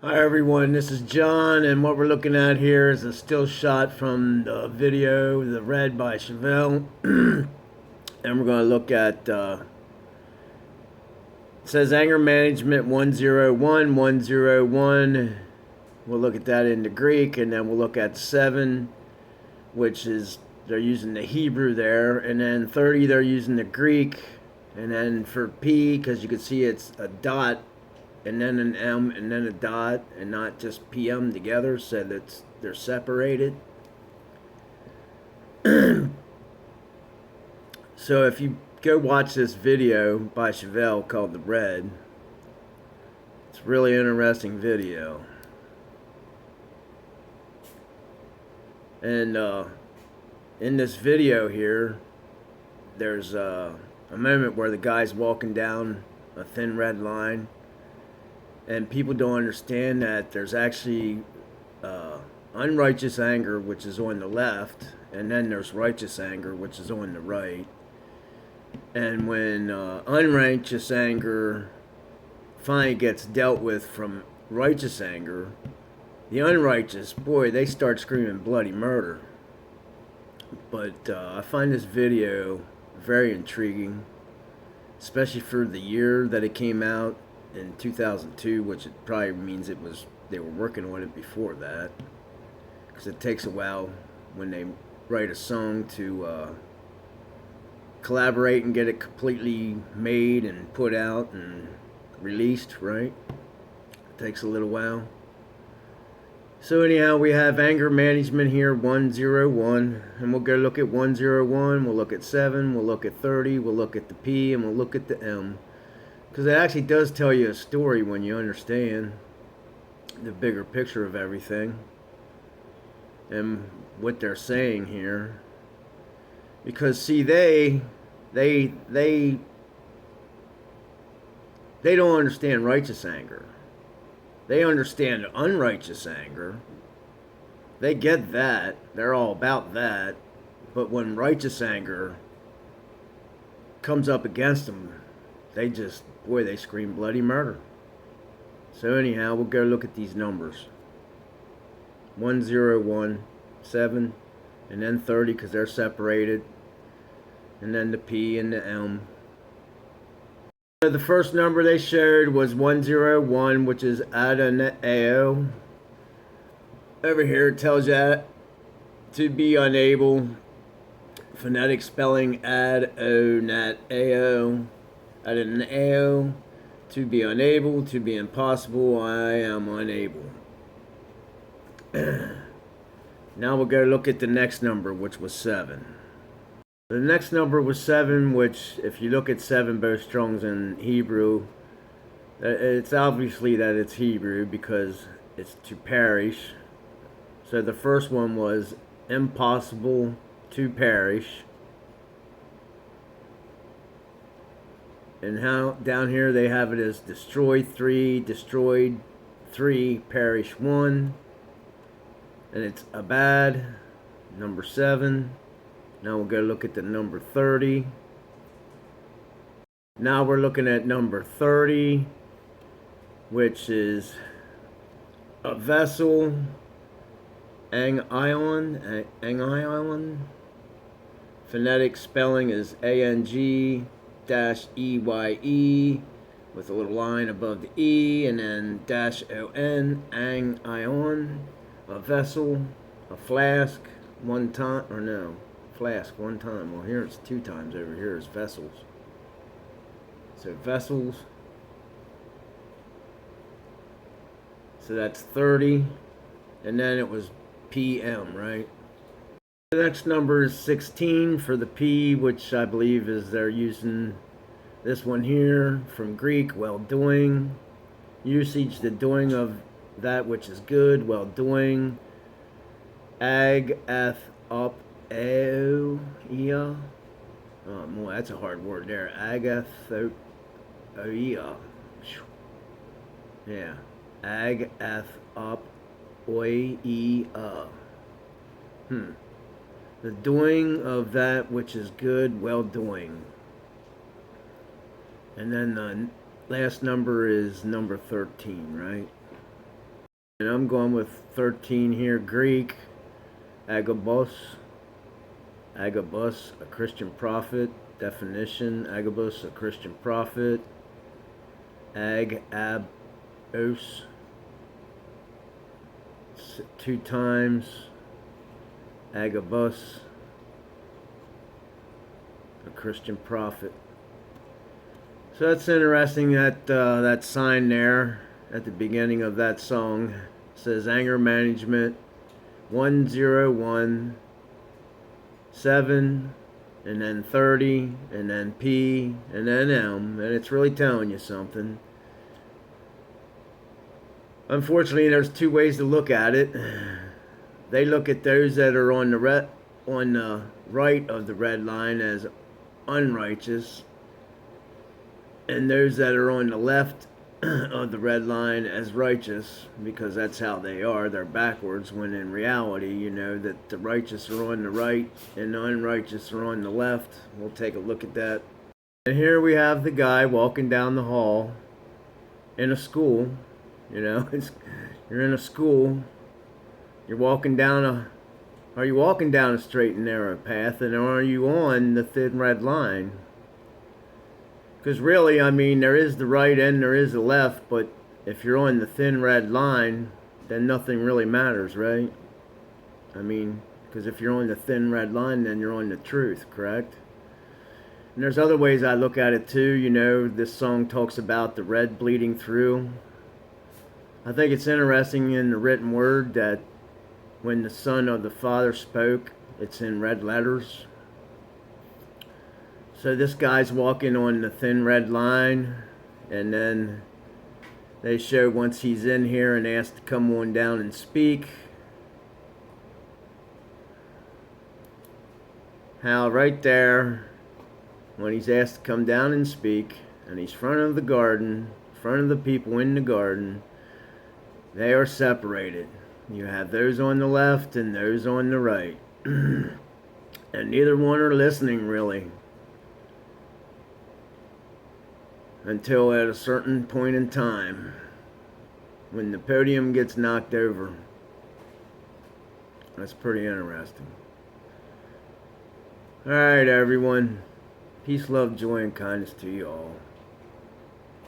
Hi everyone, this is John, and what we're looking at here is a still shot from the video, The Red by Chevelle. And we're going to look at, it says anger management 101, 101. We'll look at that in the Greek, and then we'll look at 7, which is, they're using the Hebrew there, and then 30, they're using the Greek, and then for P, because you can see it's a dot, and then an M, and then a dot, and not just PM together, so that they're separated. So if you go watch this video by Chevelle called The Red, it's a really interesting video. And in this video here, there's a moment where the guy's walking down a thin red line, and people don't understand that there's actually unrighteous anger, which is on the left, and then there's righteous anger, which is on the right. And when unrighteous anger finally gets dealt with from righteous anger, the unrighteous, boy, they start screaming bloody murder. But I find this video very intriguing, especially for the year that it came out in 2002, which it probably means they were working on it before that, because it takes a while when they write a song to collaborate and get it completely made and put out and released, right? It takes a little while. So anyhow, we have anger management here, 101, and we'll go look at 101, we'll look at 7, we'll look at 30, we'll look at the P, and we'll look at the M. Because it actually does tell you a story when you understand the bigger picture of everything and what they're saying here. Because see, they don't understand righteous anger. They understand unrighteous anger. They get that. They're all about that. But when righteous anger comes up against them, they just, boy, they scream bloody murder. So anyhow, we'll go look at these numbers. 101, 7, and then 30, because they're separated. And then the P and the M. The first number they showed was 101, which is Adonai. Over here it tells you to be unable. Phonetic spelling Ad-O-Nat-A-O. Adonai. To be unable, to be impossible, I am unable. Now we'll go look at the next number, which was 7. The next number was 7, which, if you look at 7 both Strongs in Hebrew, it's obviously that it's Hebrew because it's to perish. So the first one was impossible to perish. And how down here they have it as destroyed 3, destroyed 3, perish 1. And it's Abad, number 7. Now we'll go look at the number 30. Now we're looking at number 30, which is a vessel, Angion. Phonetic spelling is A-N-G-E-Y-E with a little line above the E, and then dash O-N, Angion, a vessel, a flask, one time, or no, flask one time. Well, here it's 2 times. Over here is vessels. So vessels. So that's 30. And then it was PM, right? The next number is 16 for the P, which I believe is they're using this one here from Greek, well doing. Usage, the doing of that which is good, well doing. Ag, eth, up, oh, boy, that's a hard word there. Agathoia. Yeah. Ag, eth, up, oia. The doing of that which is good, well doing. And then the last number is number 13, right? And I'm going with 13 here. Greek, Agabus, a Christian prophet. Definition: Agabus, a Christian prophet. Agabus, 2 times. Agabus, a Christian prophet. So that's interesting that that sign there at the beginning of that song says anger management 1017 and then 30 and then P and then M, and it's really telling you something. Unfortunately, there's 2 ways to look at it. They look at those that are on the right of the red line as unrighteous, and those that are on the left of the red line as righteous, because that's how they are. They're backwards, when in reality, you know, that the righteous are on the right and the unrighteous are on the left. We'll take a look at that. And here we have the guy walking down the hall in a school. You know, you're in a school. You're walking down are you walking down a straight and narrow path, and are you on the thin red line? Because really, I mean, there is the right and there is the left, but if you're on the thin red line, then nothing really matters, right? I mean, because if you're on the thin red line, then you're on the truth, correct? And there's other ways I look at it too. You know, this song talks about the red bleeding through. I think it's interesting in the written word that when the Son of the Father spoke, it's in red letters. So this guy's walking on the thin red line, and then they show once he's in here and asked to come on down and speak, how right there, when he's asked to come down and speak, and he's front of the garden, front of the people in the garden, they are separated. You have those on the left and those on the right. And neither one are listening, really. Until at a certain point in time, when the podium gets knocked over. That's pretty interesting. Alright, everyone. Peace, love, joy, and kindness to you all.